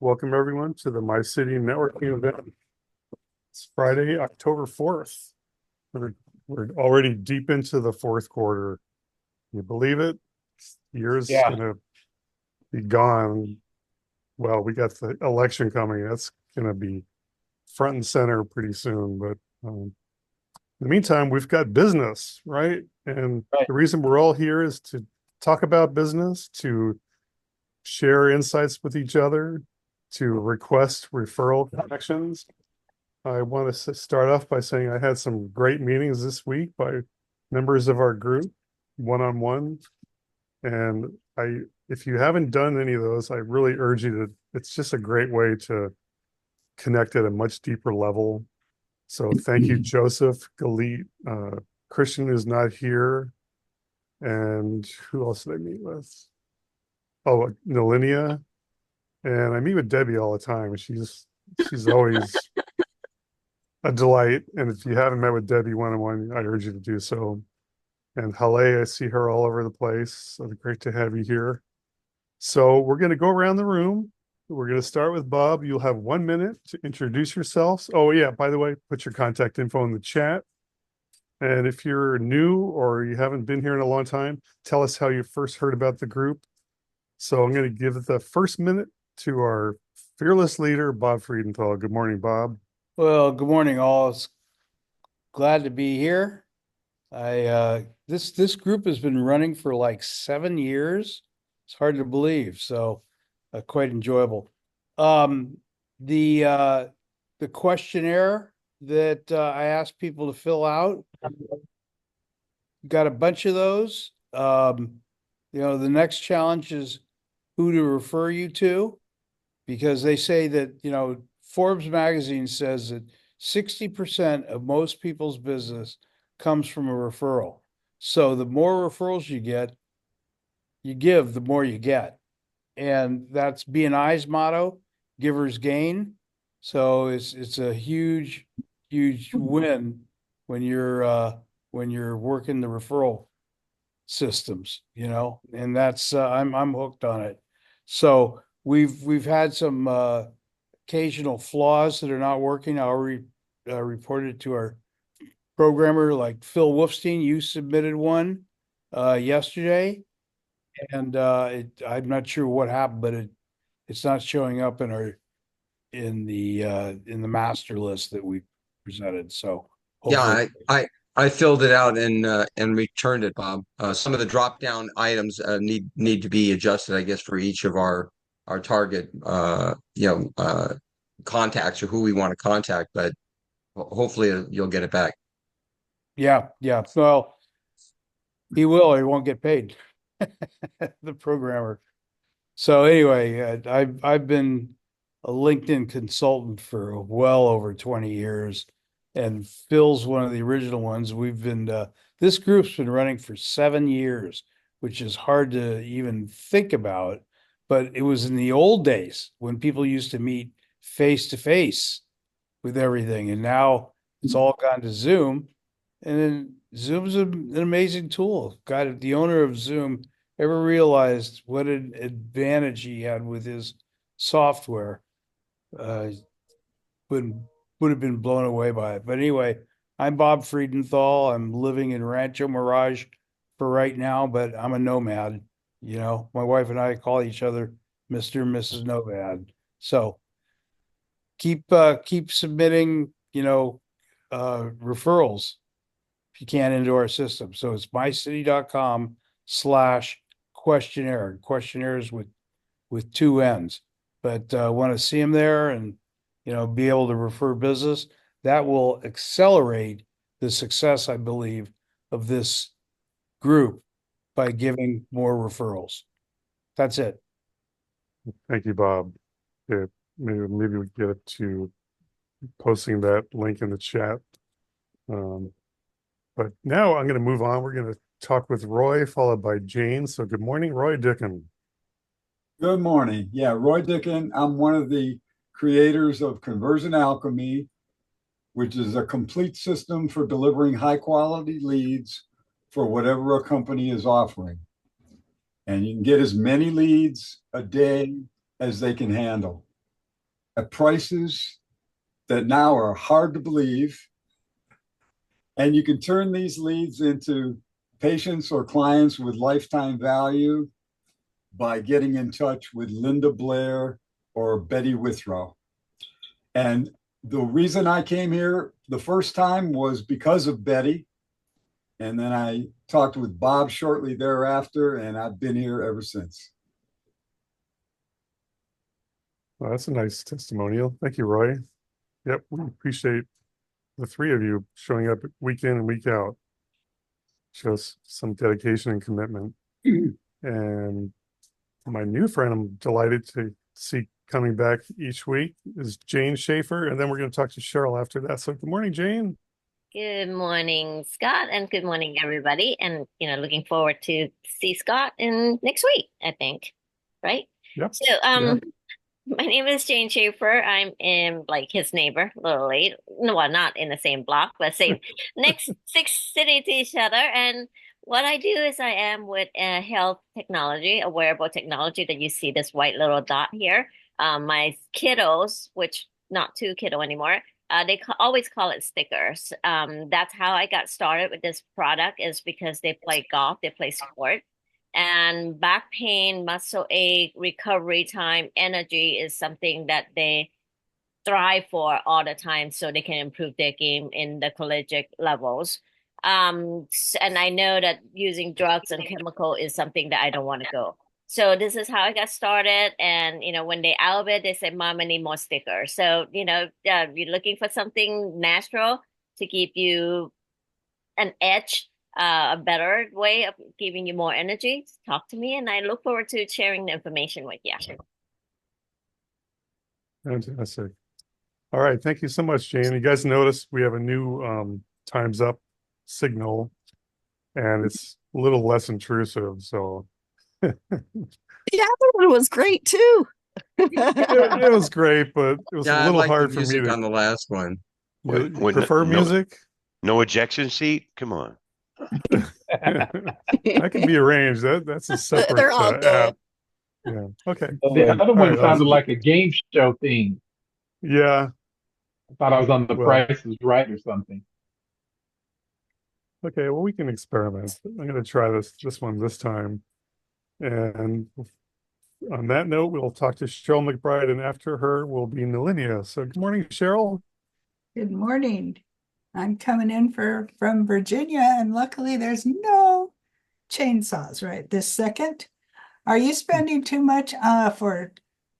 Welcome everyone to the Mycity networking event. It's Friday, October 4th. We're already deep into the fourth quarter. Can you believe it? The year's Yeah, gonna be gone. Well, we got the election coming. That's gonna be front and center pretty soon. But in the meantime, we've got business, right? And right. the reason we're all here is to talk about business, to share insights with each other, to request referral connections. I want to start off by saying I had some great meetings this week by members of our group, one-on-one. And if you haven't done any of those, I really urge you to, it's just a great way to connect at a much deeper level. So thank you, Joseph, Galit, Christian is not here. And who else did I meet with? Oh, Nalinia. And I meet with Debbie all the time. She's always a delight. And if you haven't met with Debbie one-on-one, I urge you to do so. And Hale, I see her all over the place. So great to have you here. So we're going to go around the room. We're going to start with Bob. You'll have 1 minute to introduce yourselves. Oh, yeah, by the way, put your contact info in the chat. And if you're new or you haven't been here in a long time, tell us how you first heard about the group. So I'm going to give the first minute to our fearless leader, Bob Friedenthal. Good morning, Bob. Well, good morning, all. It's glad to be here. This group has been running for like 7 years. It's hard to believe, so quite enjoyable. Um, the uh, the questionnaire that I asked people to fill out, got a bunch of those. The next challenge is who to refer you to, because they say that, Forbes magazine says that 60% of most people's business comes from a referral. So the more referrals you give, the more you get. And that's BNI's motto, givers gain. So it's a huge, huge win when you're working the referral systems, and that's I'm hooked on it. So we've had some occasional flaws that are not working. I already reported to our programmer, like Phil Wolfstein. You submitted one yesterday, and I'm not sure what happened, but it's not showing up in our in the master list that we presented. So Yeah, hopefully, I filled it out and returned it, Bob. Some of the drop down items need to be adjusted, I guess, for each of our target contacts or who we want to contact. But hopefully you'll get it back. yeah. Well, he will. He won't get paid. The programmer. So anyway, I've been a LinkedIn consultant for well over 20 years, and Phil's one of the original ones. We've been this group's been running for 7 years, which is hard to even think about. But it was in the old days when people used to meet face to face with everything, and now it's all gone to Zoom. And then Zoom's an amazing tool. God, if the owner of Zoom ever realized what an advantage he had with his software, uh, would would have been blown away by it. But anyway, I'm Bob Friedenthal. I'm living in Rancho Mirage for right now, but I'm a nomad. My wife and I call each other Mr. and Mrs. Nomad. So keep submitting, referrals if you can into our system. So it's mycity.com/questionnaire. Questionnaires with two N's. But want to see them there and be able to refer business. That will accelerate the success, I believe, of this group by giving more referrals. That's it. Thank you, Bob. Yeah, maybe we get it to posting that link in the chat. But now I'm going to move on. We're going to talk with Roy, followed by Jane. So good morning, Roy Dickin. Good morning. Yeah, Roy Dickin. I'm one of the creators of Conversion Alchemy, which is a complete system for delivering high quality leads for whatever a company is offering. And you can get as many leads a day as they can handle. at prices that now are hard to believe. And you can turn these leads into patients or clients with lifetime value by getting in touch with Linda Blair or Betty Withrow. And the reason I came here the first time was because of Betty. And then I talked with Bob shortly thereafter, and I've been here ever since. Well, that's a nice testimonial. Thank you, Roy. Yep, we appreciate the three of you showing up week in and week out. Shows some dedication and commitment. And my new friend, I'm delighted to see coming back each week, is Jane Schaefer. And then we're going to talk to Cheryl after that. So good morning, Jane. Good morning, Scott, and good morning, everybody. And, looking forward to see Scott in next week, I think, right? Yep. So, my name is Jane Schaefer. I'm in his neighbor, a little late. No, well, not in the same block, but same next 6 cities to each other. And what I do is I am with health technology, a wearable technology that you see this white little dot here. My kiddos, which not too kiddo anymore, they always call it stickers. That's how I got started with this product, is because they play golf, they play sport. And back pain, muscle ache, recovery time, energy is something that they thrive for all the time, so they can improve their game in the collegiate levels. And I know that using drugs and chemical is something that I don't want to go. So this is how I got started. And, when they out of it, they say, Mom, I need more stickers. So, you're looking for something natural to give you an edge, a better way of giving you more energy, talk to me. And I look forward to sharing the information with you. Fantastic. All right. Thank you so much, Jane. You guys notice we have a new time's up signal, and it's a little less intrusive. So The other one was great too. it was great, but it was Yeah, a I little like the hard for me music to on the last one. you What, prefer no- music. No ejection seat? Come on. That can be arranged. That's a separate They're all app. good. Yeah. Okay. The other All one right, sounded like a game show theme. Yeah. I thought I was on The Well- Price is Right or something. Okay. Well, we can experiment. I'm going to try this one this time. And on that note, we'll talk to Cheryl McBride, and after her will be Nalinia. So good morning, Cheryl. Good morning. I'm coming in from Virginia, and luckily there's no chainsaws right this second. Are you spending too much for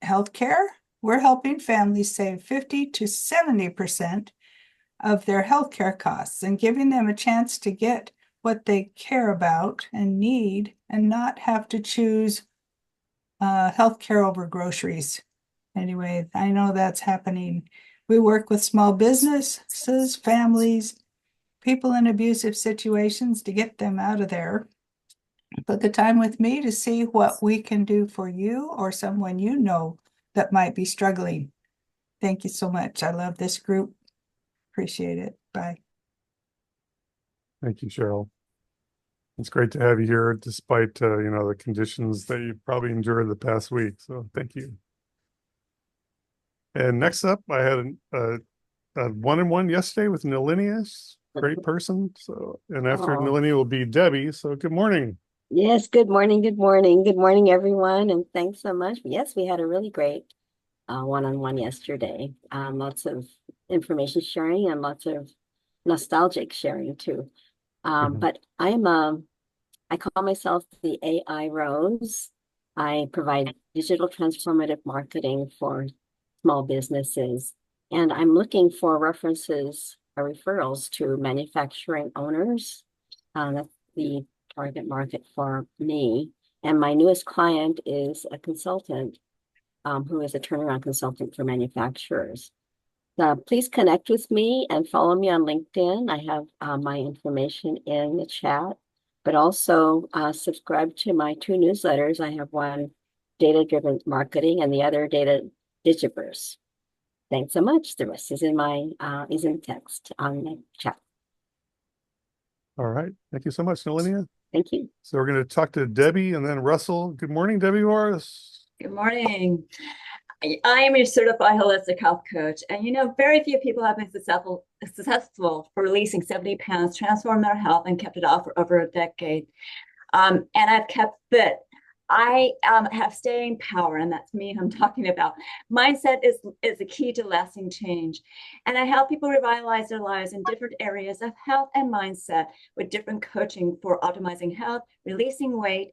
healthcare? We're helping families save 50 to 70% of their healthcare costs and giving them a chance to get what they care about and need and not have to choose healthcare over groceries. Anyway, I know that's happening. We work with small businesses, families, people in abusive situations to get them out of there. Put the time with me to see what we can do for you or someone you know that might be struggling. Thank you so much. I love this group. Appreciate it. Bye. Thank you, Cheryl. It's great to have you here despite, the conditions that you probably endured the past week. So thank you. And next up, I had a one-on-one yesterday with Nalinia, great person. So, and after Oh. Nalinia will be Debbie. So good morning. Yes, good morning, good morning. Good morning, everyone, and thanks so much. Yes, we had a really great one-on-one yesterday. Lots of information sharing and lots of nostalgic sharing too. But I call myself the AI Rose. I provide digital transformative marketing for small businesses, and I'm looking for references or referrals to manufacturing owners. That's the target market for me. And my newest client is a consultant who is a turnaround consultant for manufacturers. Please connect with me and follow me on LinkedIn. I have my information in the chat, but also subscribe to my 2 newsletters. I have one, Data-Driven Marketing, and the other, Data Digiverse. Thanks so much. The rest is in text on the chat. All right. Thank you so much, Nalinia. Thank you. So we're going to talk to Debbie and then Russell. Good morning, Debbie Morris. Good morning. I am a certified holistic health coach, and very few people have been successful for releasing 70 pounds, transformed their health, and kept it off for over a decade. And I've kept fit. I have staying power, and that's me I'm talking about. Mindset is the key to lasting change. And I help people revitalize their lives in different areas of health and mindset with different coaching for optimizing health, releasing weight,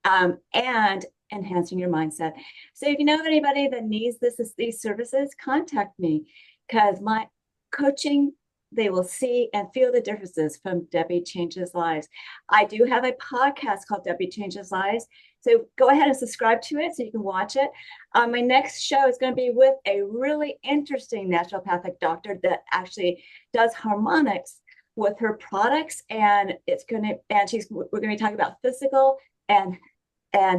and enhancing your mindset. So if you know of anybody that needs these services, contact me, because my coaching, they will see and feel the differences from Debbie Changes Lives. I do have a podcast called Debbie Changes Lives. So go ahead and subscribe to it so you can watch it. My next show is going to be with a really interesting naturopathic doctor that actually does harmonics with her products, and we're going to be talking about physical and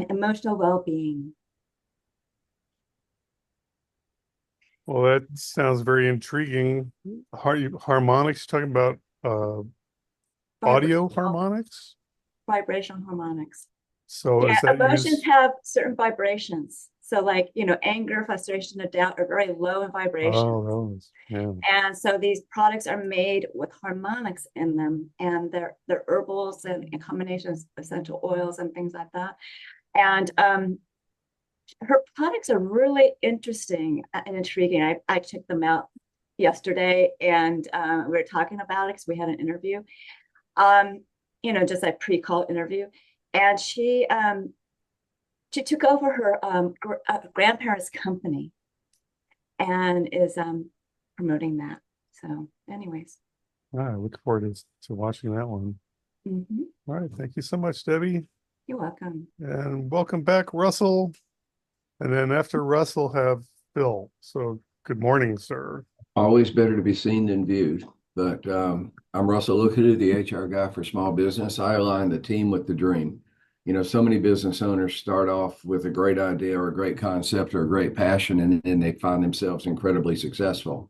emotional well-being. Well, that sounds very intriguing. Harmonics, talking about audio harmonics? Vibrational harmonics. So Yeah, is that emotions have certain vibrations. So like, anger, frustration, and doubt are very low in vibration. Oh, those, yeah. And so these products are made with harmonics in them, and they're herbals and combinations of essential oils and things like that. And her products are really interesting and intriguing. I checked them out yesterday, and we were talking about it because we had an interview, just a pre-call interview. And she took over her grandparents' company and is promoting that. So anyways. I look forward to watching that one. Mm-hmm. All right. Thank you so much, Debbie. You're welcome. And welcome back, Russell. And then after Russell, have Phil. So good morning, sir. Always better to be seen than viewed. But I'm Russell Luckett, the HR guy for small business. I align the team with the dream. So many business owners start off with a great idea or a great concept or a great passion, and then they find themselves incredibly successful.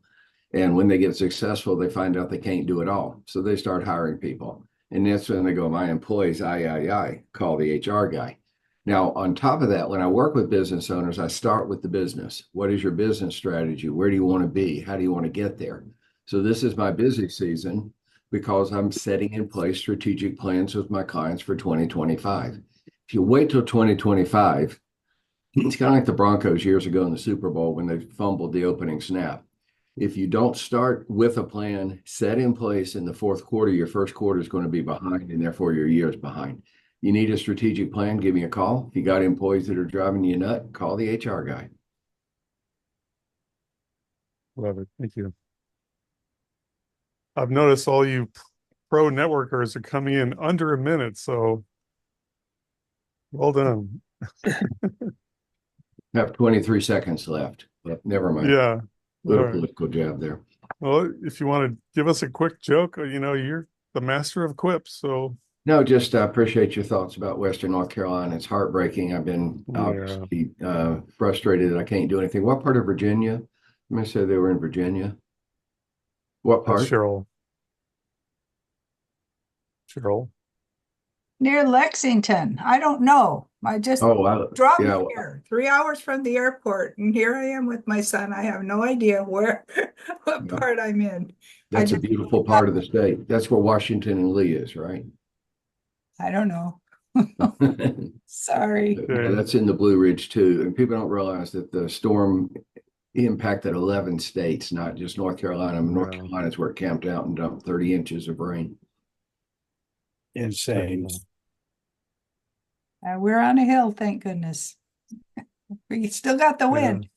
And when they get successful, they find out they can't do it all. So they start hiring people. And that's when they go, my employees, I call the HR guy. Now, on top of that, when I work with business owners, I start with the business. What is your business strategy? Where do you want to be? How do you want to get there? So this is my busy season because I'm setting in place strategic plans with my clients for 2025. If you wait till 2025, it's kind of like the Broncos years ago in the Super Bowl when they fumbled the opening snap. If you don't start with a plan set in place in the fourth quarter, your first quarter is going to be behind, and therefore your year is behind. You need a strategic plan, give me a call. If you got employees that are driving you nuts, call the HR guy. Love it. Thank you. I've noticed all you pro networkers are coming in under a minute, so well done. Have 23 seconds left, but never mind. Yeah. Little Right. political jab there. Well, if you want to give us a quick joke, you're the master of quips, so. No, just appreciate your thoughts about Western North Carolina. It's heartbreaking. I've been obviously frustrated that I can't do anything. What part of Virginia? I'm going to say they were in Virginia. What part? Cheryl. Near Lexington. I don't know. I just dropped here 3 hours from the airport, and here I am with my son. I have no idea what part I'm in. That's a beautiful part of the state. That's where Washington and Lee is, right? I don't know. Sorry. That's in the Blue Ridge too. And people don't realize that the storm impacted 11 states, not just North Carolina. North Carolina is where it camped out and dumped 30 inches of rain. Insane. We're on a hill, thank goodness. We still got the wind.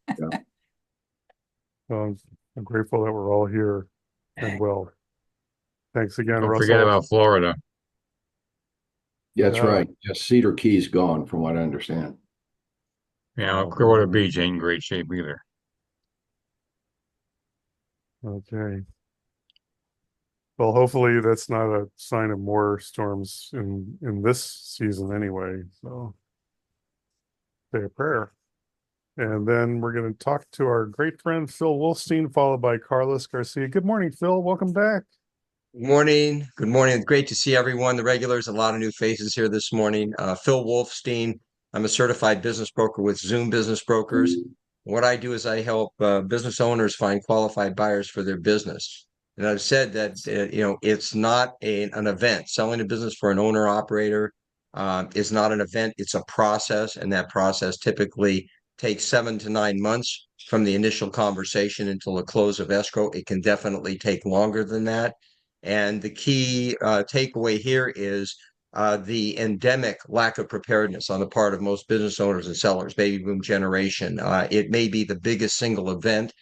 Yeah. Well, I'm grateful that we're all here and well. Thanks again, Don't Russell. forget about Florida. That's right. Just Cedar Key's gone, from what I understand. Yeah, Clearwater Beach ain't in great shape either. Okay. Well, hopefully that's not a sign of more storms in this season anyway. So say a prayer. And then we're going to talk to our great friend Phil Wolfstein, followed by Carlos Garcia. Good morning, Phil. Welcome back. Good morning. Good morning. Great to see everyone. The regulars, a lot of new faces here this morning. Phil Wolfstein. I'm a certified business broker with Zoom Business Brokers. What I do is I help business owners find qualified buyers for their business. And I've said that it's not an event. Selling a business for an owner operator is not an event. It's a process, and that process typically takes 7 to 9 months from the initial conversation until the close of escrow. It can definitely take longer than that. And the key takeaway here is the endemic lack of preparedness on the part of most business owners and sellers, baby boom generation. It may be the biggest single event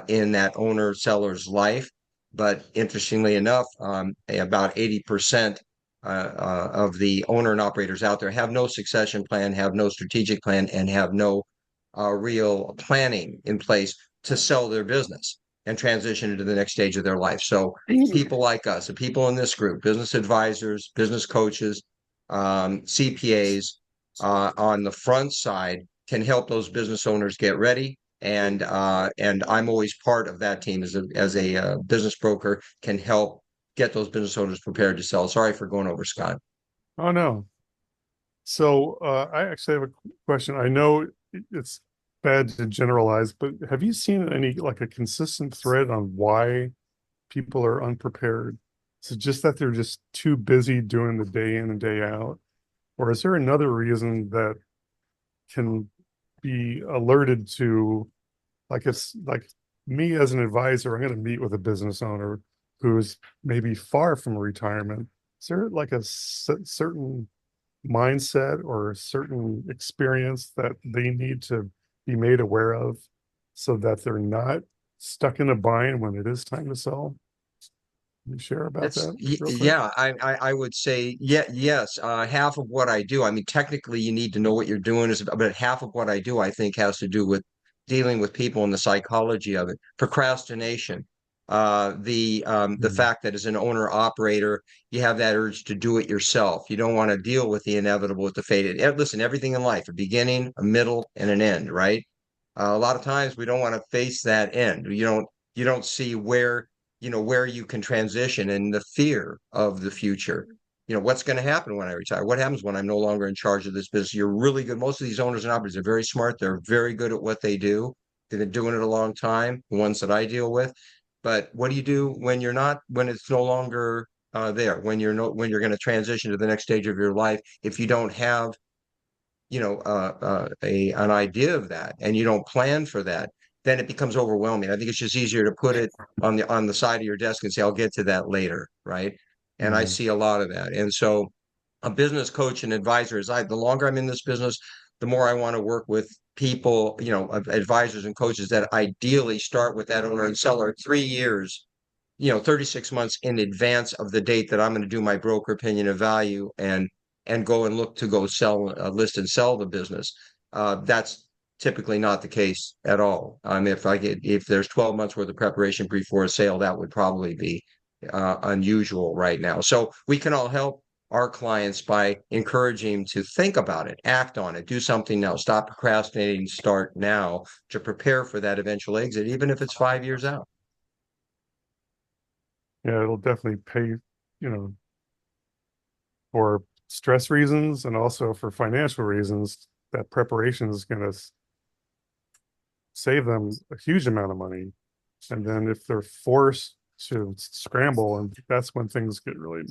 in that owner seller's life, but interestingly enough, about 80% of the owner and operators out there have no succession plan, have no strategic plan, and have no real planning in place to sell their business and transition into the next stage of their life. So people like us, the people in this group, business advisors, business coaches, CPAs, on the front side can help those business owners get ready. And I'm always part of that team as a business broker, can help get those business owners prepared to sell. Sorry for going over, Scott. Oh, no. So I actually have a question. I know it's bad to generalize, but have you seen any like a consistent thread on why people are unprepared? Is it just that they're just too busy doing the day in and day out? Or is there another reason that can be alerted to, like it's like me as an advisor, I'm going to meet with a business owner who's maybe far from retirement. Is there like a certain mindset or a certain experience that they need to be made aware of so that they're not stuck in a bind when it is time to sell? Can you share about That's that real quick? yeah, I would say yes. Half of what I do, I mean, technically you need to know what you're doing but half of what I do, I think, has to do with dealing with people and the psychology of it. Procrastination, the fact that as an owner operator, you have that urge to do it yourself. You don't want to deal with the inevitable, with the fate. Listen, everything in life, a beginning, a middle, and an end, right? A lot of times we don't want to face that end. You don't see where you can transition, and the fear of the future. What's going to happen when I retire? What happens when I'm no longer in charge of this business? You're really good. Most of these owners and operators are very smart. They're very good at what they do. They've been doing it a long time, the ones that I deal with. But what do you do when it's no longer there, when you're going to transition to the next stage of your life, if you don't have an idea of that, and you don't plan for that, then it becomes overwhelming. I think it's just easier to put it on the side of your desk and say, I'll get to that later, right? And I see a lot of that. And so a business coach and advisor, the longer I'm in this business, the more I want to work with people, advisors and coaches that ideally start with that owner and seller 3 years, 36 months in advance of the date that I'm going to do my broker opinion of value and go and look to go sell, list and sell the business. That's typically not the case at all. If there's 12 months worth of preparation before a sale, that would probably be unusual right now. So we can all help our clients by encouraging them to think about it, act on it, do something now, stop procrastinating, start now to prepare for that eventual exit, even if it's 5 years out. Yeah, it'll definitely pay, for stress reasons and also for financial reasons. That preparation is going to save them a huge amount of money. And then if they're forced to scramble, and that's when things get really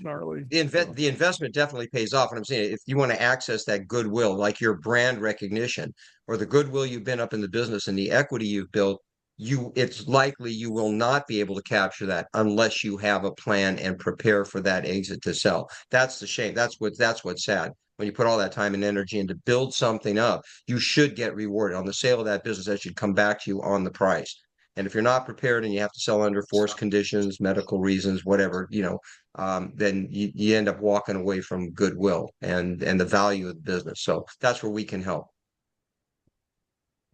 gnarly. The investment definitely pays off. And I'm saying, if you want to access that goodwill, like your brand recognition or the goodwill you've been up in the business and the equity you've built, it's likely you will not be able to capture that unless you have a plan and prepare for that exit to sell. That's the shame. That's what's sad. When you put all that time and energy into build something up, you should get rewarded on the sale of that business. That should come back to you on the price. And if you're not prepared and you have to sell under forced conditions, medical reasons, whatever, then you end up walking away from goodwill and the value of the business. So that's where we can help.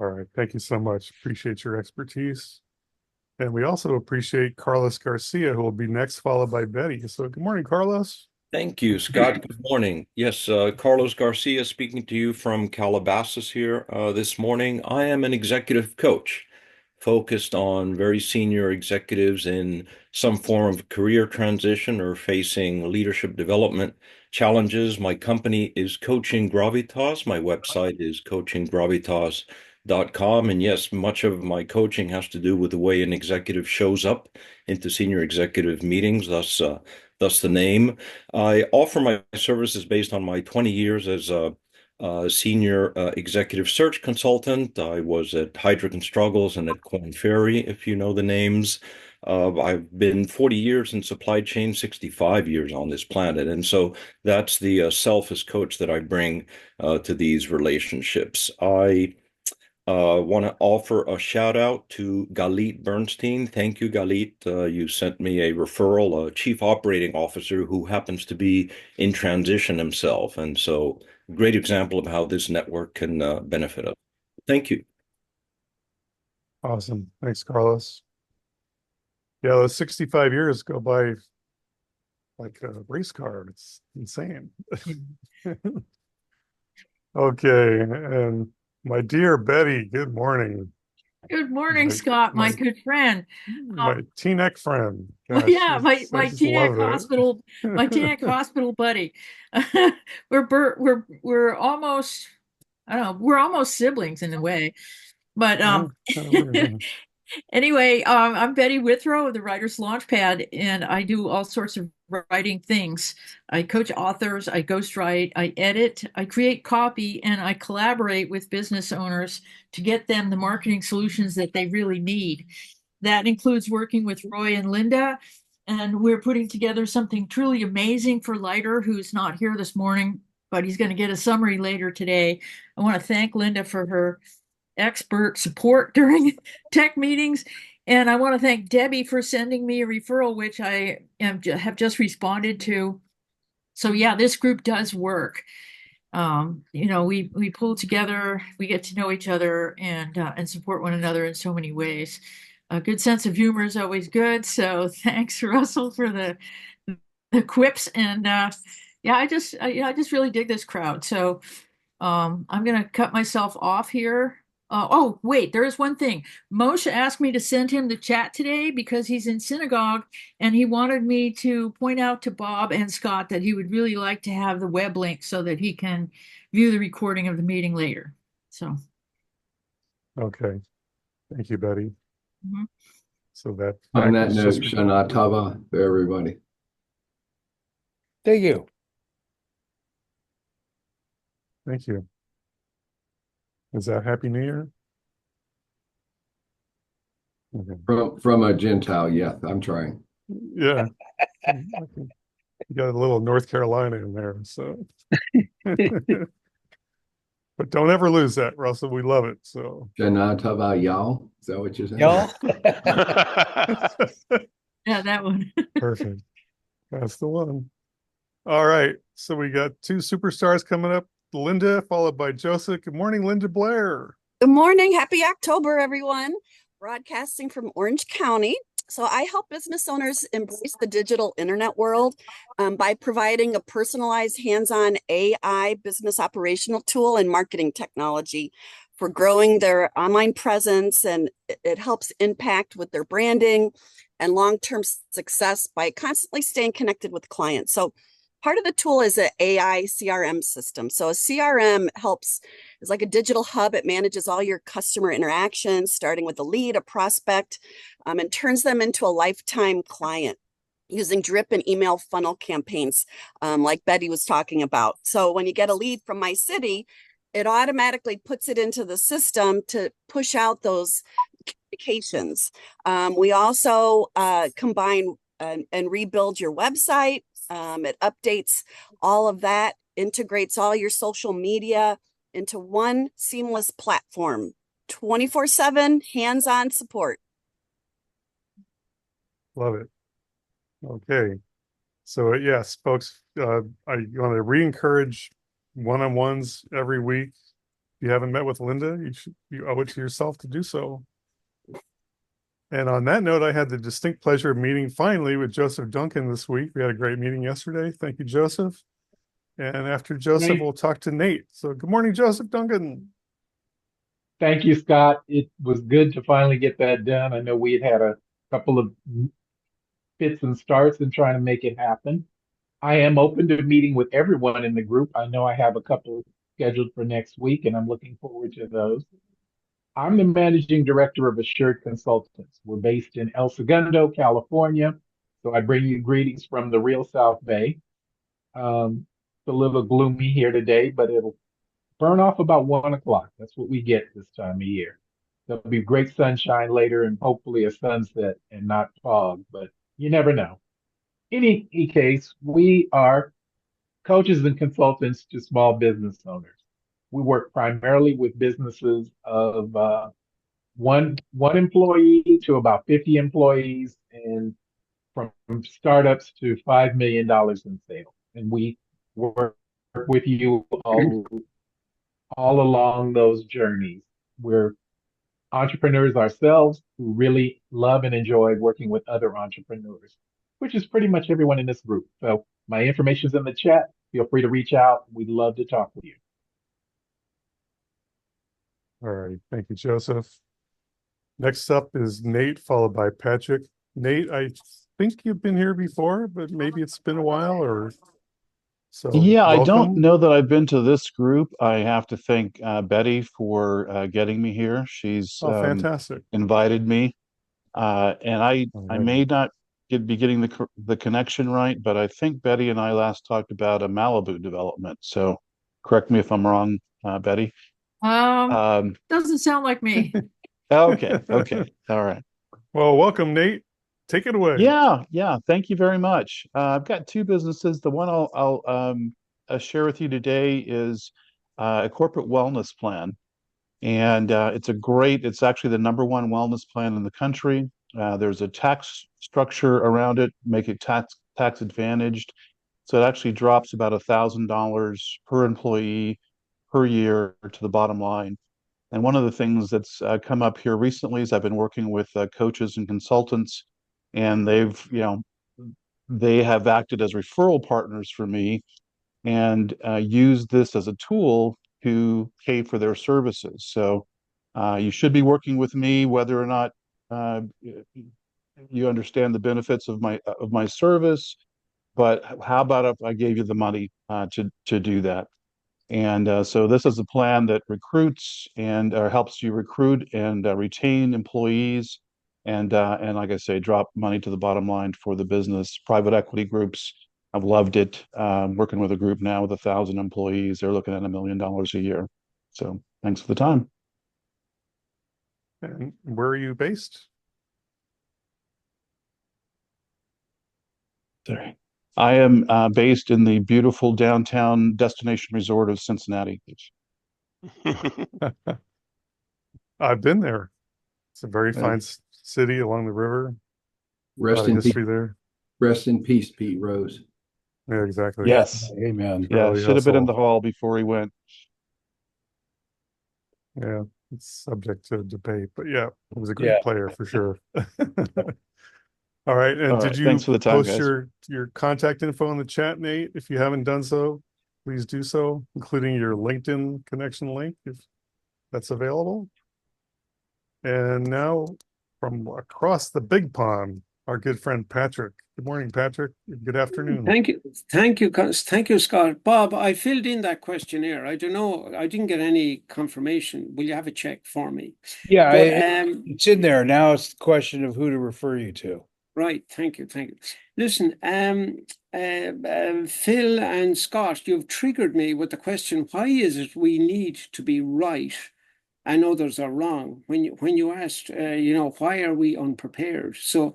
All right. Thank you so much. Appreciate your expertise. And we also appreciate Carlos Garcia, who will be next, followed by Betty. So good morning, Carlos. Thank you, Scott. Good morning. Yes, Carlos Garcia speaking to you from Calabasas here this morning. I am an executive coach focused on very senior executives in some form of career transition or facing leadership development challenges. My company is Coaching Gravitas. My website is com. And yes, much of my coaching has to do with the way an executive shows up into senior executive meetings, thus the name. I offer my services based on my 20 years as a senior executive search consultant. I was at Heidrick and Struggles and at Korn Ferry, if you know the names. I've been 40 years in supply chain, 65 years on this planet. And so that's the self as coach that I bring to these relationships. I want to offer a shout out to Galit Bernstein. Thank you, Galit. You sent me a referral, a chief operating officer who happens to be in transition himself. And so, great example of how this network can benefit us. Thank you. Awesome. Thanks, Carlos. Yeah, those 65 years go by like a race car. It's insane. Okay, and my dear Betty, good morning. Good morning, My- Scott, my my- good friend. My Teaneck friend. Well, Gosh, yeah, my I just Teaneck love it. hospital, my Teaneck hospital buddy. We're almost, I don't know, we're almost siblings in a way. But anyway, I'm Betty Withrow of the Writers Launchpad, and I do all sorts of writing things. I coach authors, I ghostwrite, I edit, I create copy, and I collaborate with business owners to get them the marketing solutions that they really need. That includes working with Roy and Linda, and we're putting together something truly amazing for Leiter, who's not here this morning, but he's going to get a summary later today. I want to thank Linda for her expert support during tech meetings. And I want to thank Debbie for sending me a referral, which have just responded to. So yeah, this group does work. We pull together, we get to know each other and support one another in so many ways. A good sense of humor is always good. So thanks, Russell, for the quips. And I just really dig this crowd. So I'm gonna cut myself off here. Oh, wait, there is one thing. Moshe asked me to send him the chat today because he's in synagogue and he wanted me to point out to Bob and Scott that he would really like to have the web link so that he can view the recording of the meeting later. So, Okay. Thank you, Betty. mhm. So that On that was note, just- Shana Tava for everybody. Thank you. Thank you. Is that Happy New Year? Okay. From a Gentile, yeah, I'm trying. Yeah. You got a little North Carolina in there, so. But don't ever lose that, Russell. We love it. So. Shana Tava, y'all. Is that what you're saying? Y'all? Yeah, that one. Perfect. That's the one. All right. So we got two superstars coming up. Linda, followed by Joseph. Good morning, Linda Blair. Good morning. Happy October, everyone. Broadcasting from Orange County. So I help business owners embrace the digital internet world by providing a personalized hands-on AI business operational tool and marketing technology for growing their online presence. And it helps impact with their branding and long-term success by constantly staying connected with clients. So part of the tool is an AI CRM system. So a CRM is like a digital hub. It manages all your customer interactions, starting with a lead, a prospect, and turns them into a lifetime client using drip and email funnel campaigns, like Betty was talking about. So when you get a lead from Mycity, it automatically puts it into the system to push out those communications. We also combine and rebuild your website. It updates all of that, integrates all your social media into one seamless platform, 24/7 hands-on support. Love it. Okay. So yes, folks, I want to re-encourage one-on-ones every week. If you haven't met with Linda, you owe it to yourself to do so. And on that note, I had the distinct pleasure of meeting finally with Joseph Duncan this week. We had a great meeting yesterday. Thank you, Joseph. And after Joseph, we'll talk to Nate. So good morning, Joseph Duncan. Thank you, Scott. It was good to finally get that done. I know we had a couple of fits and starts in trying to make it happen. I am open to meeting with everyone in the group. I know I have a couple scheduled for next week, and I'm looking forward to those. I'm the managing director of Assured Consultants. We're based in El Segundo, California. So I bring you greetings from the real South Bay. It's a little gloomy here today, but it'll burn off about 1 o'clock. That's what we get this time of year. There'll be great sunshine later and hopefully a sunset and not fog, but you never know. In any case, we are coaches and consultants to small business owners. We work primarily with businesses of one employee to about 50 employees, and from startups to $5 million in sales. And we work with you all along those journeys. We're entrepreneurs ourselves who really love and enjoy working with other entrepreneurs, which is pretty much everyone in this group. So my information's in the chat. Feel free to reach out. We'd love to talk with you. All right. Thank you, Joseph. Next up is Nate, followed by Patrick. Nate, I think you've been here before, but maybe it's been a while or so. Yeah, I don't Welcome. know that I've been to this group. I have to thank Betty for getting me here. She's Oh, fantastic. invited me, and I All may right. not be getting the connection right, but I think Betty and I last talked about a Malibu development. So correct me if I'm wrong, Betty. Doesn't sound like me. Okay, all right. Well, welcome, Nate. Take it away. Yeah. Thank you very much. I've got two businesses. The one I'll share with you today is a corporate wellness plan, and it's actually the #1 wellness plan in the country. There's a tax structure around it, make it tax advantaged, so it actually drops about $1,000 per employee per year to the bottom line. And one of the things that's come up here recently is I've been working with coaches and consultants, and they have acted as referral partners for me and used this as a tool to pay for their services. So you should be working with me whether or not you understand the benefits of my service. But how about if I gave you the money to do that? And so this is a plan that recruits and helps you recruit and retain employees, and like I say, drop money to the bottom line for the business. Private equity groups, I've loved it. Working with a group now with 1,000 employees, they're looking at $1 million a year. So thanks for the time. And where are you based? Sorry. I am based in the beautiful downtown destination resort of Cincinnati. I've been there. It's a very Well, fine city along the river. A Rest lot of in peace. history there. Rest in peace, Pete Rose. Yeah, exactly. Yes. Amen. Yeah, Charlie should have been in the Hustle. hall before he went. Yeah, it's subject to debate, but yeah, it was a great player for sure. All right, and All did right, you thanks for the time, post guys. your contact info in the chat, Nate? If you haven't done so, please do so, including your LinkedIn connection link if that's available. And now from across the big pond, our good friend Patrick. Good morning, Patrick. Good afternoon. Thank you, Scott. Bob, I filled in that questionnaire. I don't know, I didn't get any confirmation. Will you have a check for me? Yeah, But it's in there. Now it's the question of who to refer you to. right, thank you. Listen, Phil and Scott, you've triggered me with the question: why is it we need to be right and others are wrong? When you asked, why are we unprepared? So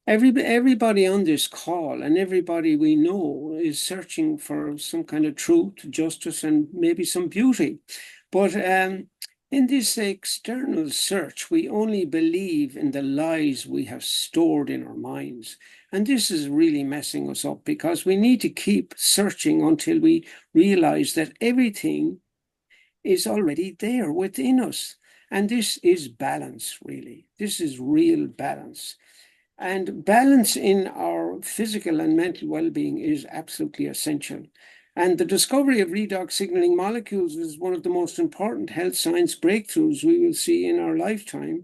everybody on this call and everybody we know is searching for some kind of truth, justice, and maybe some beauty. But in this external search, we only believe in the lies we have stored in our minds. And this is really messing us up because we need to keep searching until we realize that everything is already there within us. And this is balance, really. This is real balance. And balance in our physical and mental well-being is absolutely essential. And the discovery of redox signaling molecules is one of the most important health science breakthroughs we will see in our lifetime.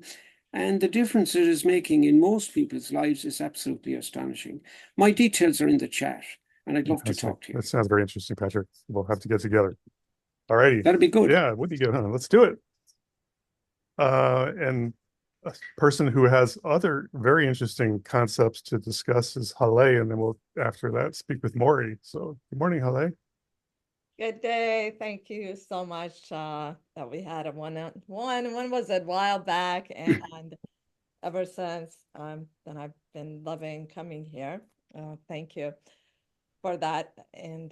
And the difference it is making in most people's lives is absolutely astonishing. My details are in the chat, and I'd love to talk to you. That sounds very interesting, Patrick. We'll have to get together. All righty. That'd be good. Yeah, would be good, huh? Let's do it. And a person who has other very interesting concepts to discuss is Hale, and then we'll, after that, speak with Maury. So good morning, Hale. Good day. Thank you so much that we had a one-on-one. One was a while back, and ever since then I've been loving coming here. Thank you for that. And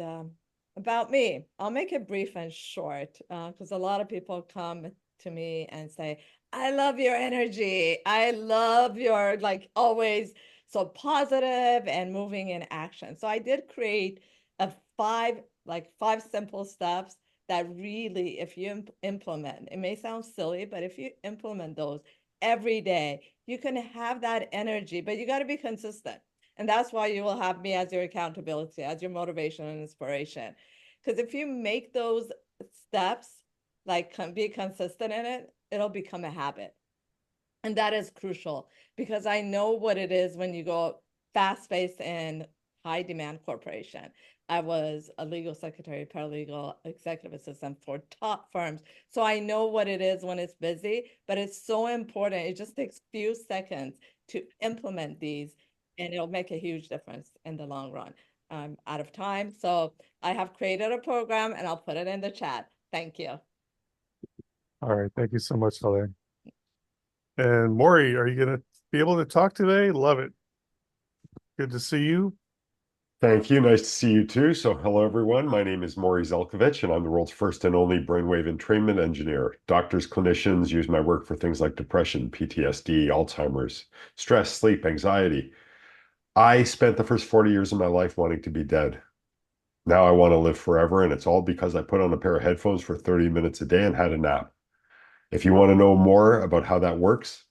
about me, I'll make it brief and short because a lot of people come to me and say, I love your energy. I love your like always so positive and moving in action. So I did create a five simple steps that really, if you implement, it may sound silly, but if you implement those every day, you can have that energy, but you got to be consistent. And that's why you will have me as your accountability, as your motivation and inspiration. Because if you make those steps, like be consistent in it, it'll become a habit. And that is crucial because I know what it is when you go fast-paced in high demand corporation. I was a legal secretary, paralegal, executive assistant for top firms. So I know what it is when it's busy, but it's so important. It just takes few seconds to implement these and it'll make a huge difference in the long run. I'm out of time. So I have created a program and I'll put it in the chat. Thank you. All right. Thank you so much, Hale. And Maury, are you going to be able to talk today? Love it. Good to see you. Thank you. Nice to see you too. So hello, everyone. My name is Maury Zelkovich, and I'm the world's first and only brainwave entrainment engineer. Doctors, clinicians use my work for things like depression, PTSD, Alzheimer's, stress, sleep, anxiety. I spent the first 40 years of my life wanting to be dead. Now I want to live forever, and it's all because I put on a pair of headphones for 30 minutes a day and had a nap. If you want to know more about how that works,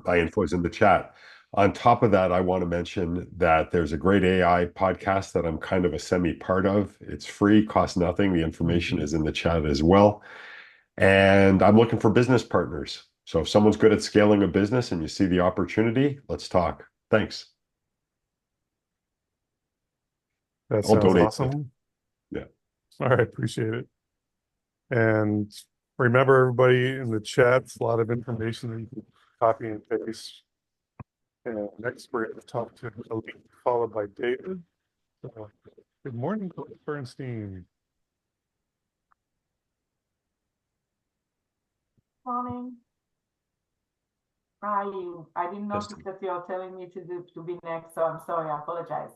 my info is in the chat. On top of that, I want to mention that there's a great AI podcast that I'm kind of a semi-part of. It's free, costs nothing. The information is in the chat as well. And I'm looking for business partners. So if someone's good at scaling a business and you see the opportunity, let's talk. Thanks. That I'll sounds donate. awesome. Yeah. All right. Appreciate it. And remember, everybody in the chat, a lot of information that you can copy and paste. And next, we're going to talk to Elite, followed by David. Good morning, Coach Bernstein. Morning. How are you? I didn't notice that you're telling me to be next, so I'm sorry. I apologize.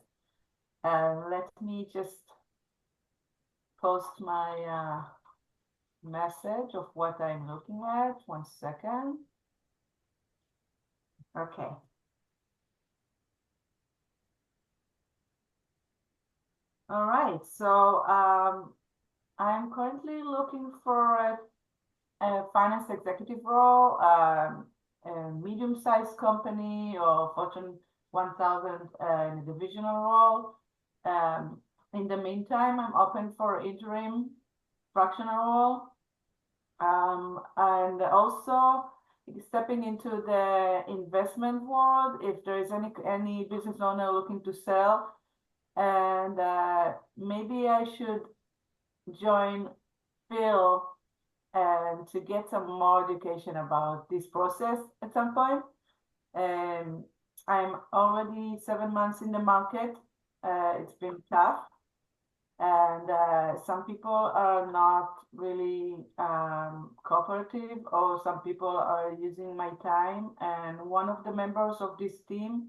Let me just post my message of what I'm looking at. 1 second. Okay. All right. So I'm currently looking for a finance executive role, a medium-sized company or Fortune 1000 in a divisional role. In the meantime, I'm open for interim fractional role. And also stepping into the investment world, if there is any business owner looking to sell, and maybe I should join Phil and to get some more education about this process at some point. I'm already 7 months in the market. It's been tough. And some people are not really cooperative, or some people are using my time. And one of the members of this team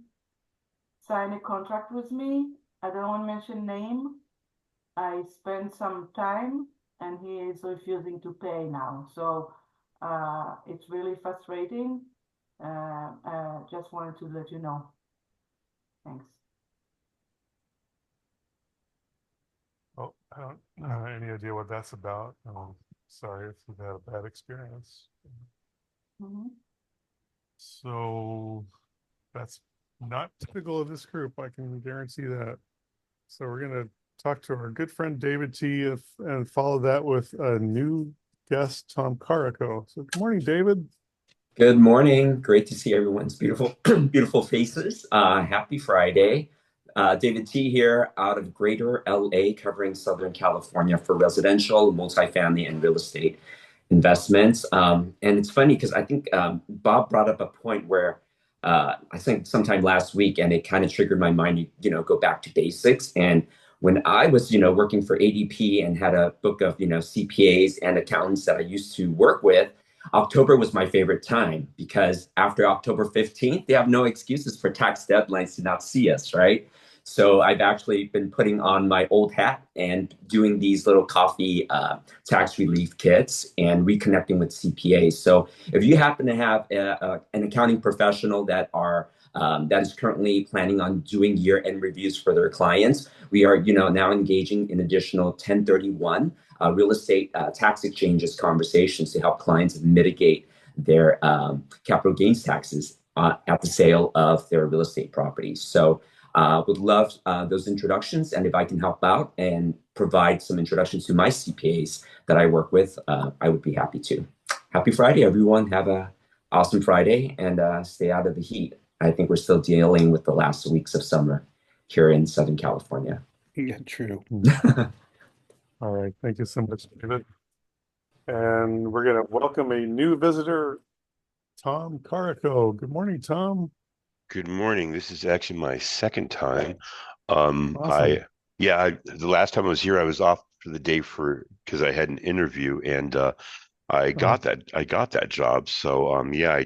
signed a contract with me. I don't want to mention name. I spent some time and he is refusing to pay now. So it's really frustrating. Just wanted to let you know. Thanks. Oh, I don't have any idea what that's about. Sorry if you've had a bad experience. So that's not typical of this group. I can guarantee that. So we're going to talk to our good friend David T. and follow that with a new guest, Tom Carico. So good morning, David. Good morning. Great to see everyone's beautiful, beautiful faces. Happy Friday. David T here out of Greater LA, covering Southern California for residential, multifamily, and real estate. investments. And it's funny because I think Bob brought up a point where I think sometime last week, and it kind of triggered my mind, go back to basics. And when I was, working for ADP and had a book of, CPAs and accountants that I used to work with, October was my favorite time because after October 15th, they have no excuses for tax deadlines to not see us, right? So I've actually been putting on my old hat and doing these little coffee tax relief kits and reconnecting with CPAs. So if you happen to have an accounting professional that is currently planning on doing year-end reviews for their clients, we are now engaging in additional 1031 real estate tax exchanges conversations to help clients mitigate their capital gains taxes at the sale of their real estate properties. So would love those introductions, and if I can help out and provide some introductions to my CPAs that I work with, I would be happy to. Happy Friday, everyone. Have a awesome Friday, and stay out of the heat. I think we're still dealing with the last weeks of summer here in Southern California. Yeah, true. All right. Thank you so much, David. And we're going to welcome a new visitor, Tom Carico. Good morning, Tom. Good morning. This is actually my second time. Awesome. The last time I was here, I was off for the day because I had an interview, and I got that job. So I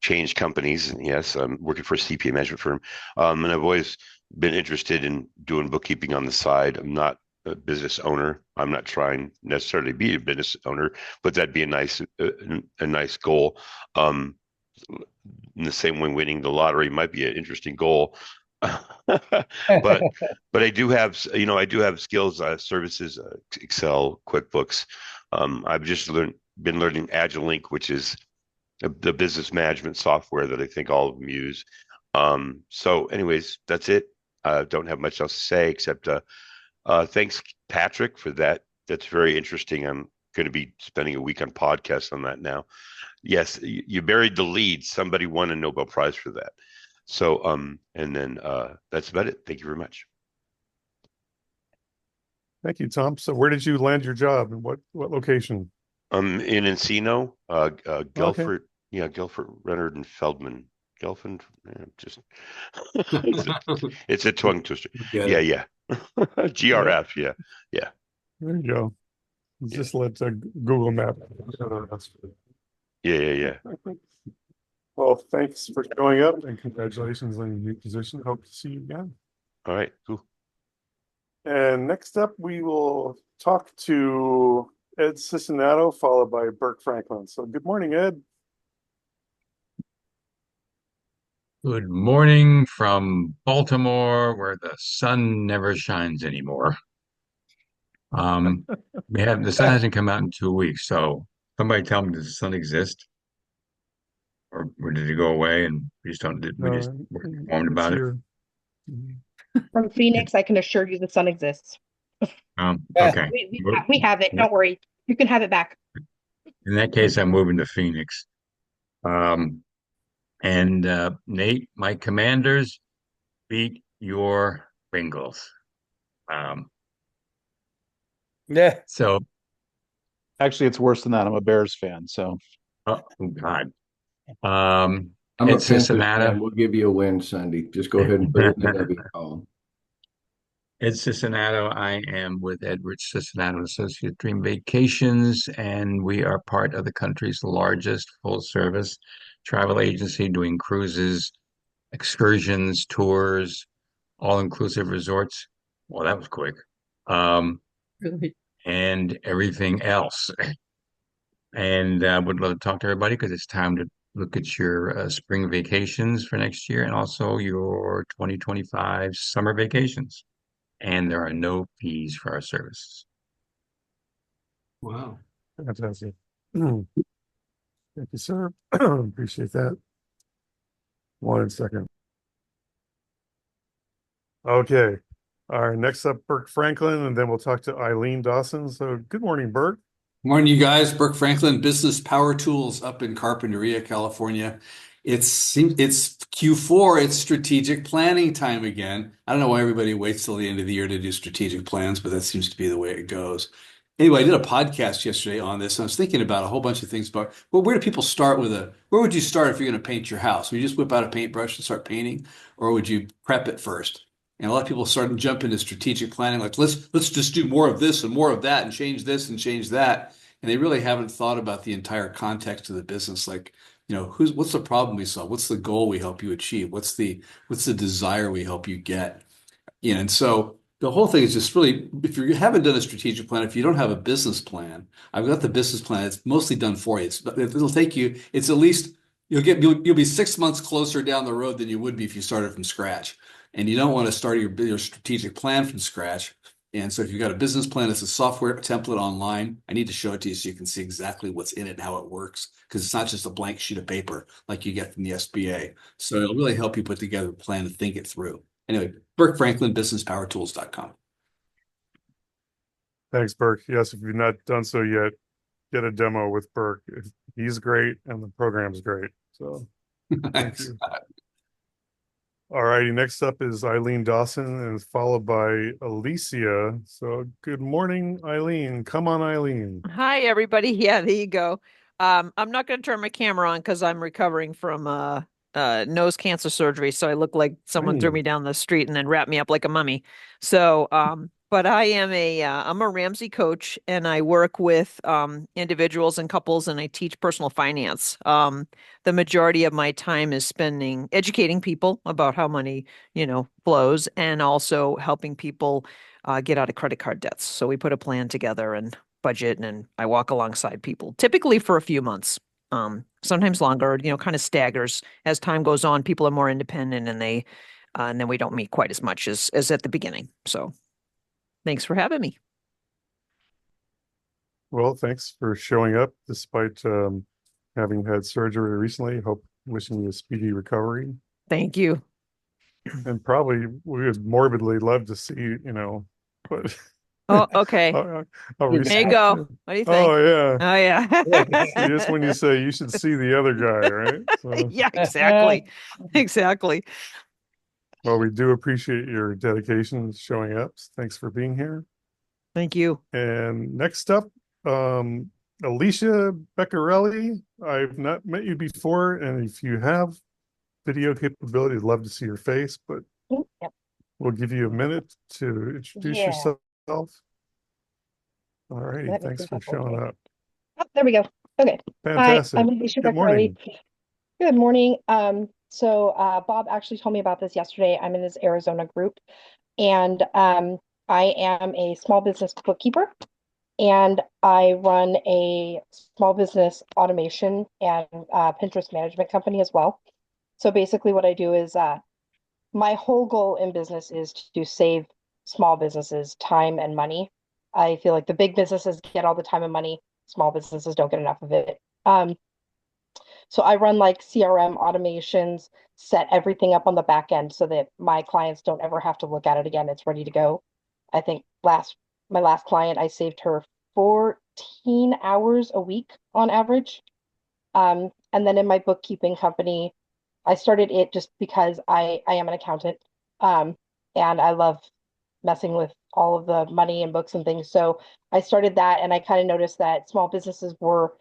changed companies, and yes, I'm working for a CPA management firm. And I've always been interested in doing bookkeeping on the side. I'm not a business owner. I'm not trying necessarily to be a business owner, but that'd be a nice goal. In the same way, winning the lottery might be an interesting goal. but I do have skills, services, Excel, QuickBooks. I've just been learning AgileLink, which is the business management software that I think all of them use. So anyways, that's it. Don't have much else to say except thanks, Patrick, for that. That's very interesting. I'm going to be spending a week on podcasts on that now. Yes, you buried the lead. Somebody won a Nobel Prize for that. So, and then that's about it. Thank you very much. Thank you, Tom. So where did you land your job, and what location? In Encino, Guilford, Okay. Guilford, Renard, and Feldman. Guilford, it's a tongue twister. Yeah. GRF, yeah. There you go. Just let Google Map. Yeah. Well, thanks for showing up, and congratulations on your new position. Hope to see you again. All right, cool. And next up, we will talk to Ed Cicinato, followed by Burke Franklin. So good morning, Ed. Good morning from Baltimore, where the sun never shines anymore. The sun hasn't come out in 2 weeks, so somebody tell me, does the sun exist? Or did it go away and we just we're informed about it? From Phoenix, I can assure you the sun exists. Okay. We have it. Don't worry. You can have it back. In that case, I'm moving to Phoenix. And Nate, my Commanders beat your Bengals. Yeah. So actually, it's worse than that. I'm a Bears fan. So, oh God. I'm a It's Panthers Cincinnati. fan. We'll give you a win Sunday. Just go ahead and put it in the W column. It's Cincinnati. I am with Edward Cincinnati Associate Dream Vacations, and we are part of the country's largest full-service travel agency doing cruises, excursions, tours, all-inclusive resorts. Well, that was quick. Really? And everything else. And I would love to talk to everybody because it's time to look at your spring vacations for next year and also your 2025 summer vacations. And there are no fees for our services. Wow. Fantastic. Thank you, sir. Appreciate that. 1 second. Okay. All right. Next up, Burke Franklin, and then we'll talk to Eileen Dawson. So good morning, Burke. Morning, you guys. Burke Franklin, Business Power Tools up in Carpinteria, California. It's Q4. It's strategic planning time again. I don't know why everybody waits till the end of the year to do strategic plans, but that seems to be the way it goes. Anyway, I did a podcast yesterday on this, and I was thinking about a whole bunch of things. But well, where do people start where would you start if you're going to paint your house? Would you just whip out a paintbrush and start painting, or would you prep it first? And a lot of people start to jump into strategic planning, like let's just do more of this and more of that, and change this and change that. And they really haven't thought about the entire context of the business, like, what's the problem we solve? What's the goal we help you achieve? What's the desire we help you get? And so the whole thing is just really, if you haven't done a strategic plan, if you don't have a business plan, I've got the business plan. It's mostly done for you. It'll take you, it's at least, you'll be 6 months closer down the road than you would be if you started from scratch. And you don't want to start your strategic plan from scratch. And so if you've got a business plan, it's a software template online. I need to show it to you so you can see exactly what's in it and how it works, because it's not just a blank sheet of paper like you get from the SBA. So it'll really help you put together a plan and think it through. Anyway, Burke Franklin, businesspowertools.com. Thanks, Burke. Yes, if you've not done so yet, get a demo with Burke. He's great and the program's great. So thank you. All righty, next up is Eileen Dawson and followed by Alicia. So good morning, Eileen. Come on, Eileen. Hi, everybody. Yeah, there you go. I'm not going to turn my camera on because I'm recovering from nose cancer surgery. So I look like someone threw me down the street and then wrapped me up like a mummy. So, but I am I'm a Ramsey coach, and I work with individuals and couples, and I teach personal finance. The majority of my time is spending educating people about how money, flows, and also helping people get out of credit card debts. So we put a plan together and budget, and I walk alongside people, typically for a few months, sometimes longer, kind of staggers as time goes on. People are more independent, and then we don't meet quite as much as at the beginning. So thanks for having me. Well, thanks for showing up despite having had surgery recently. Wishing you a speedy recovery. Thank you. And probably we would morbidly love to see but Oh, okay. I'll There you go. What do you think? Oh yeah. Oh yeah. See, just when you say you should see the other guy, right? So, Yeah, exactly. Exactly. well, we do appreciate your dedication showing up. Thanks for being here. Thank you. And next up, Alicia Beccarelli. I've not met you before, and if you have video capability, I'd love to see your face, but we'll give you a minute to introduce yourself. All righty, thanks for showing up. Oh, there we go. Okay. Fantastic. Hi, I'm Alicia Good morning. Beccarelli. Good morning. So Bob actually told me about this yesterday. I'm in this Arizona group, and I am a small business bookkeeper, and I run a small business automation and Pinterest management company as well. So basically what I do is my whole goal in business is to save small businesses time and money. I feel like the big businesses get all the time and money. Small businesses don't get enough of it. So I run like CRM automations, set everything up on the back end so that my clients don't ever have to look at it again. It's ready to go. I think my last client, I saved her 14 hours a week on average. And then in my bookkeeping company, I started it just because I am an accountant, and I love messing with all of the money and books and things. So I started that, and I kind of noticed that small businesses were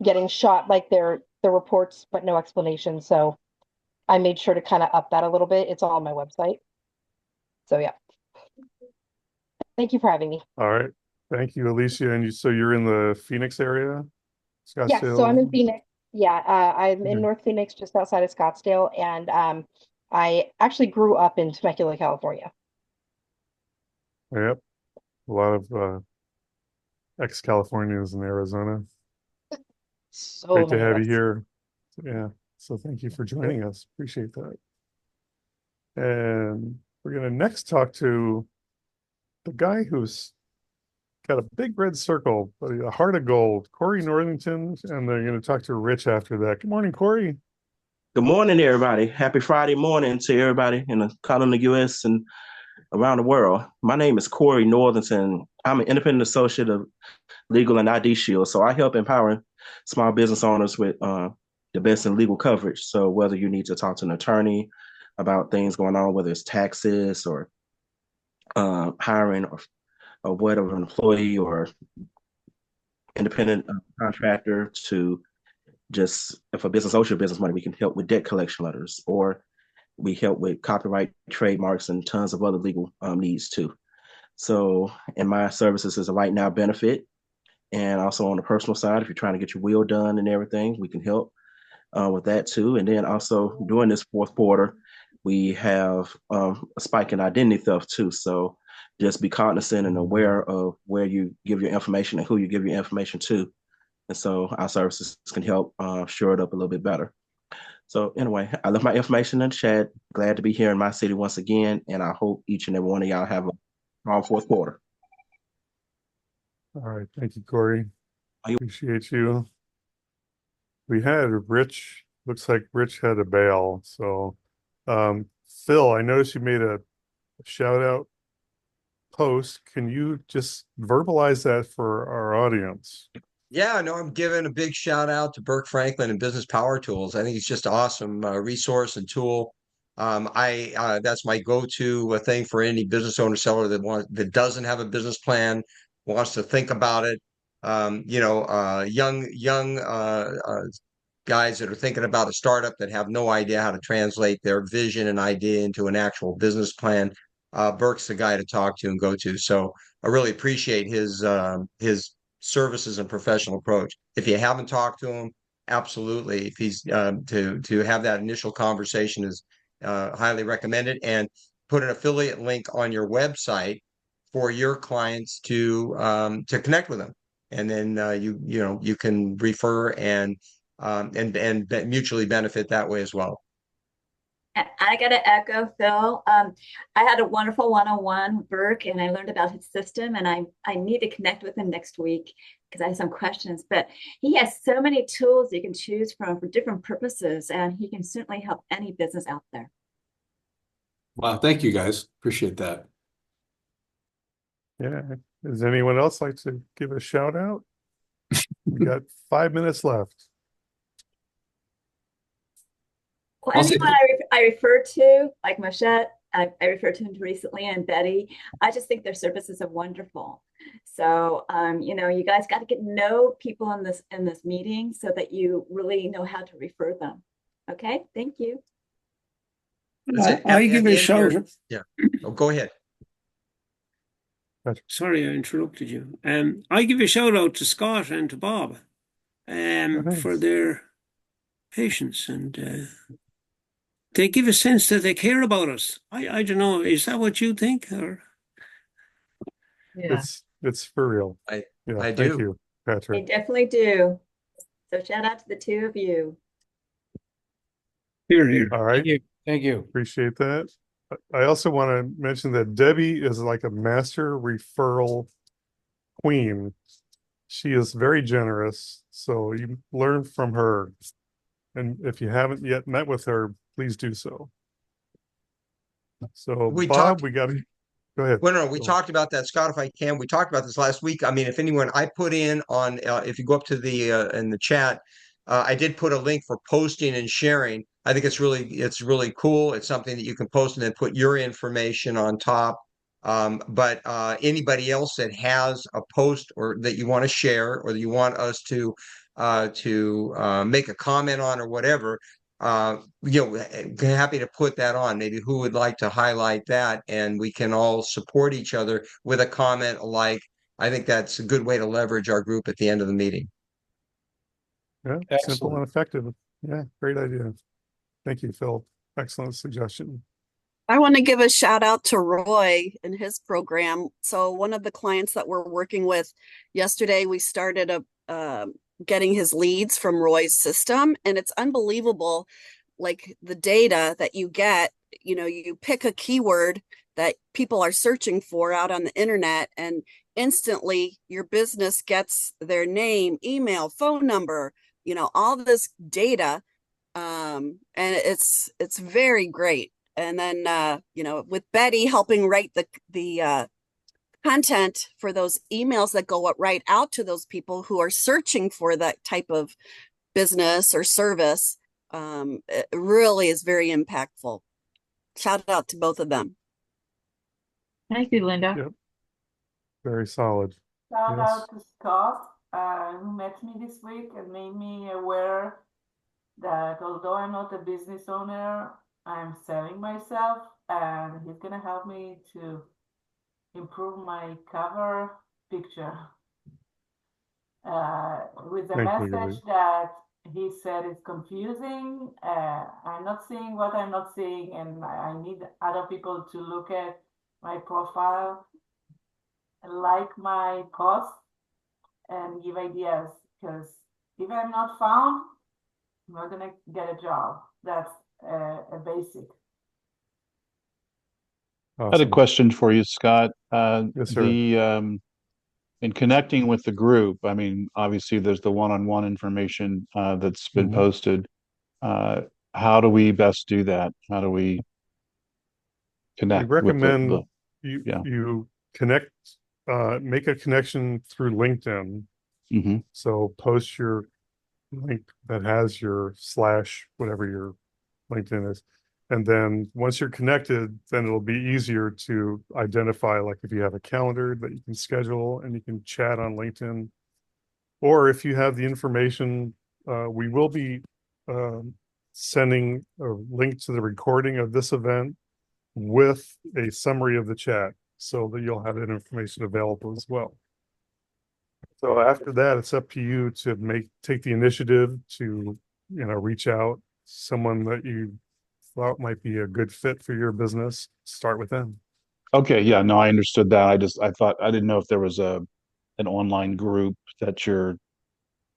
getting shot like their reports, but no explanation. So I made sure to kind of up that a little bit. It's all on my website. So yeah. Thank you for having me. All right. Thank you, Alicia. And so you're in the Phoenix area? Scottsdale? Yes, so I'm in Phoenix. Yeah, I'm in North Phoenix, just outside of Scottsdale, and I actually grew up in Temecula, California. Yep. A lot of ex-Californians in Arizona. So great to many have of you us. here. Yeah. So thank you for joining us. Appreciate that. And we're going to next talk to the guy who's got a big red circle, but a heart of gold, Corey Northington. And they're going to talk to Rich after that. Good morning, Corey. Good morning, everybody. Happy Friday morning to everybody in the continental U.S. and around the world. My name is Corey Northington. I'm an independent associate of Legal and ID Shield. So I help empower small business owners with the best in legal coverage. So whether you need to talk to an attorney about things going on, whether it's taxes or hiring or whatever, an employee or independent contractor to just, if a business owes your business money, we can help with debt collection letters, or we help with copyright, trademarks, and tons of other legal needs too. So, and my services is a right now benefit. And also on the personal side, if you're trying to get your will done and everything, we can help with that too. And then also during this fourth quarter, we have a spike in identity theft too. So just be cognizant and aware of where you give your information and who you give your information to. And so our services can help shore it up a little bit better. So anyway, I left my information in the chat. Glad to be here in Mycity once again. And I hope each and every one of y'all have a strong fourth quarter. All right. Thank you, Corey. Appreciate you. We had Rich. Looks like Rich had a bail. So, Phil, I noticed you made a shout out post. Can you just verbalize that for our audience? Yeah, no, I'm giving a big shout out to Burke Franklin and Business Power Tools. I think it's just an awesome resource and tool. That's my go-to thing for any business owner seller that doesn't have a business plan, wants to think about it. Young guys that are thinking about a startup that have no idea how to translate their vision and idea into an actual business plan. Burke's the guy to talk to and go to. So I really appreciate his services and professional approach. If you haven't talked to him, absolutely. If he's to have that initial conversation is highly recommended, and put an affiliate link on your website for your clients to connect with them, and then you can refer and mutually benefit that way as well. I got to echo Phil. I had a wonderful one-on-one with Burke, and I learned about his system, and I need to connect with him next week because I have some questions. But he has so many tools you can choose from for different purposes, and he can certainly help any business out there. Wow, thank you guys. Appreciate that. Yeah. Does anyone else like to give a shout out? We got 5 minutes left. Well, anyone I refer to, like Moshe, I referred to him recently, and Betty, I just think their services are wonderful. So, you guys got to get to know people in this meeting so that you really know how to refer them. Okay, thank you. I give a shout. Yeah. Oh, go ahead. Sorry, I interrupted you. I give a shout out to Scott and to Bob for their patience, and they give a sense that they care about us. I don't know. Is that what you think? Or yeah, it's for real. I thank do. you, Patrick. They definitely do. So shout out to the two of you. Here. All right. Thank you. Appreciate that. I also want to mention that Debbie is like a master referral queen. She is very generous, so you learn from her. And if you haven't yet met with her, please do so. So, Bob, we got to go ahead. Well, no, we talked about that, Scott, if I can. We talked about this last week. I mean, if anyone, I put in on, if you go up to the in the chat, I did put a link for posting and sharing. I think it's really cool. It's something that you can post and then put your information on top. But anybody else that has a post or that you want to share, or that you want us to make a comment on or whatever, happy to put that on. Maybe who would like to highlight that, and we can all support each other with a comment alike. I think that's a good way to leverage our group at the end of the meeting. Yeah, Excellent. simple and effective. Yeah, great idea. Thank you, Phil. Excellent suggestion. I want to give a shout out to Roy and his program. So one of the clients that we're working with yesterday, we started getting his leads from Roy's system, and it's unbelievable. Like the data that you get, you pick a keyword that people are searching for out on the internet, and instantly your business gets their name, email, phone number, all this data. And it's very great. And then, with Betty helping write the content for those emails that go right out to those people who are searching for that type of business or service, it really is very impactful. Shout out to both of them. Thank you, Linda. Yep. Very solid. Shout Yes. out to Scott. who met me this week and made me aware that although I'm not a business owner, I'm selling myself, and he's gonna help me to improve my cover picture with a Thank you, message Gary. that he said is confusing. I'm not seeing what I'm not seeing, and I need other people to look at my profile, like my post, and give ideas, because if I'm not found, I'm not gonna get a job. That's a basic. I had a Awesome. question for you, Scott. Yes, sir. In connecting with the group, I mean, obviously there's the one-on-one information that's been Mhm. posted. How do we best do that? How do we We connect with recommend yeah. you connect, make a connection through LinkedIn. Mm-hmm. So post your link that has your slash, whatever your LinkedIn is. And then once you're connected, then it'll be easier to identify, like if you have a calendar that you can schedule and you can chat on LinkedIn. Or if you have the information, we will be sending a link to the recording of this event with a summary of the chat so that you'll have that information available as well. So after that, it's up to you to take the initiative to, reach out, someone that you thought might be a good fit for your business, start with them. Okay, yeah, no, I understood that. I thought I didn't know if there was an online group that you're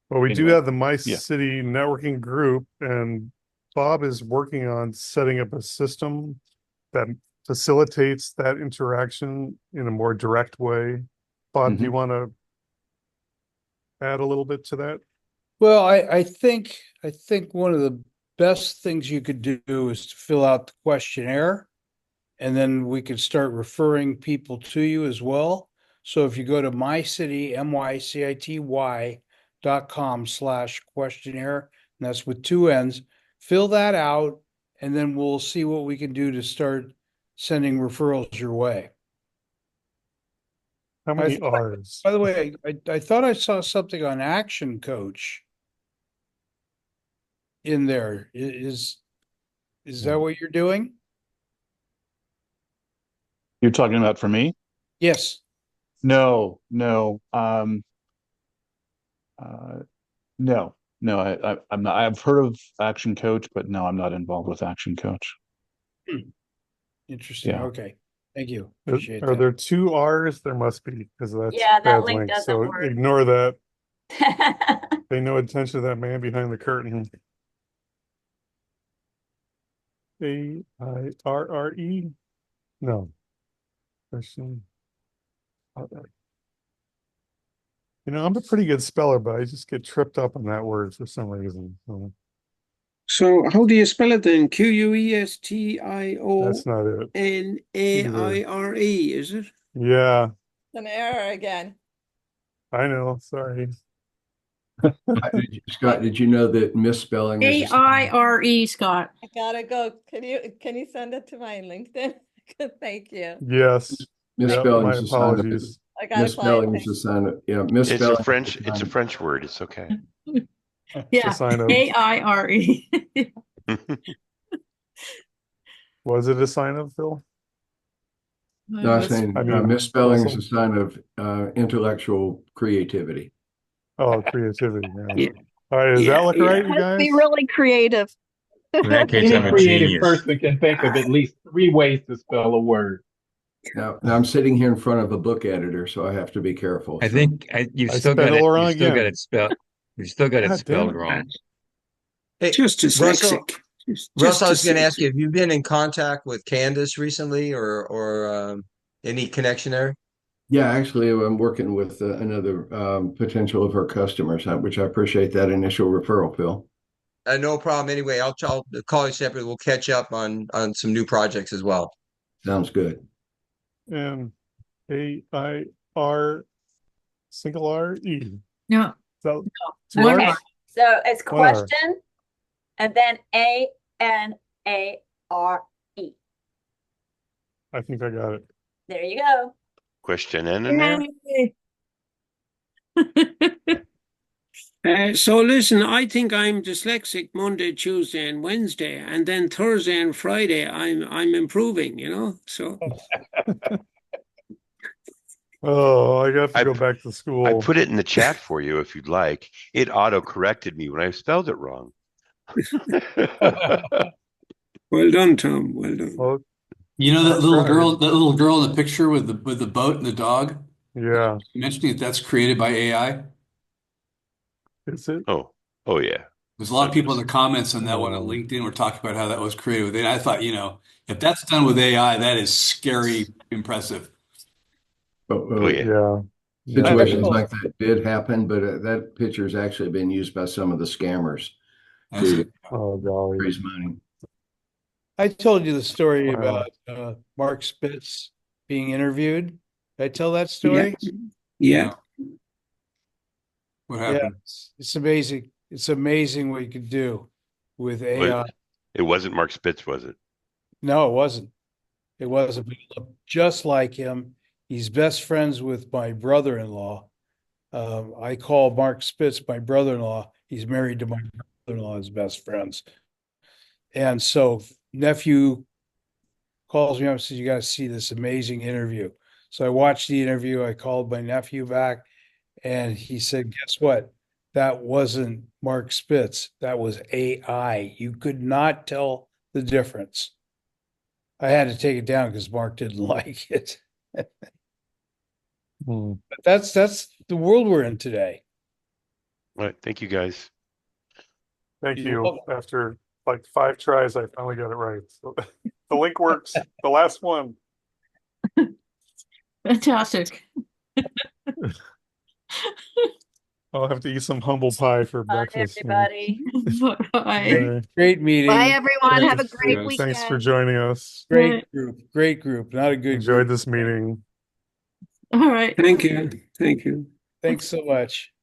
Well, we do anyway. have the Yeah. Mycity networking group, and Bob is working on setting up a system that facilitates that interaction in a more direct way. Bob, do you want to add a little bit to that? Well, I think one of the best things you could do is to fill out the questionnaire, and then we could start referring people to you as well. So if you go to Mycity, mycity.com/questionnaire, and that's with 2 N's, fill that out, and then we'll see what we can do to start sending referrals your way. How many R's? By the way, I thought I saw something on Action Coach in there. Is that what you're doing? You're talking about for me? Yes. No. No. I'm not. I've heard of Action Coach, but no, I'm not involved with Action Coach. Interesting. Yeah. Okay. Thank you. Appreciate Are that. there 2 R's? There must be, because that's Yeah, that bad link link. doesn't So work. ignore that. Pay no attention to that man behind the curtain. AIRRE? No. Question. I'm a pretty good speller, but I just get tripped up on that word for some reason. So how do you spell it then? Questionaire, That's not it. is it? Yeah, An error again. I know. Sorry. Scott, did you know that misspelling is AIRE, Scott. I gotta go. Can you send it to my LinkedIn? Thank you. Yes. misspelling My is a sign of apologies. I gotta misspelling is a sign of misspelling is a It's a sign of- French word. It's okay. Yeah, sign of- AIRE. Was it a sign of, Phil? No, I'm saying misspelling is a sign of intellectual creativity. Oh, creativity. Yeah. Yeah. All right. Does that look right, you Let's guys? be really creative. In that case, Any I'm a creative genius. person can think of at least 3 ways to spell a word. Now I'm sitting here in front of a book editor, so I have to be careful. I think you've I still spelled got it it. wrong You still got again. it spelled. You still got it God damn spelled it. wrong. Hey, Just Russell, dyslexic. Russ, I was going to ask you, have you been in contact with Candace recently or any connection there? Yeah, actually, I'm working with another potential of her customers, which I appreciate that initial referral, Phil. No problem. Anyway, I'll call you separately. We'll catch up on some new projects as well. Sounds good. And AIR single R-E. No. So Okay, so it's 1 R. question and then ANARE. I think I got it. There you go. Question in there. So listen, I think I'm dyslexic Monday, Tuesday, and Wednesday, and then Thursday and Friday I'm improving, you know. So Oh, I have to I go back to I school. put it in the chat for you if you'd like. It auto corrected me when I spelled it wrong. well done, Tom. Well done. Well, You know I tried. that little girl in the picture with the boat and the dog? Yeah. Mentioning that that's created by AI. Is it? Oh, oh yeah. There's a lot of people in the comments on that one on Oh, LinkedIn were talking about how that was created with AI. I thought, if that's done with AI, that is scary impressive. Oh yeah. yeah. Yeah. Situations like that did happen, but that picture has actually been used by some of the scammers to Oh, golly. raise money. I told you the story Wow. about Mark Spitz being interviewed. Did I tell that story? Yeah. What Yeah, happened? it's amazing. It's amazing what you could do with AI. It wasn't Mark Spitz, was it? No, it wasn't. It wasn't. But he looked just like him. He's best friends with my brother-in-law. I call Mark Spitz my brother-in-law. He's married to my brother-in-law as best friends. And so nephew calls me up and says, "You got to see this amazing interview." So I watched the interview. I called my nephew back and he said, "Guess what? That wasn't Mark Spitz. That was AI. You could not tell the difference." I had to take it down because Mark didn't like it. Hmm. But that's the world we're in today. All right. Thank you, guys. Thank You're you. welcome. After like 5 tries, I finally got it right. So the link works. The last one. Fantastic. I'll have to eat some humble pie for Bye, breakfast. everybody. Bye. Great meeting. Bye, everyone. Have a Thanks. great Thanks for weekend. joining us. Great group. Great group. Not a good Enjoyed group. this meeting. All right. Thank you. Thank you. Thanks so much.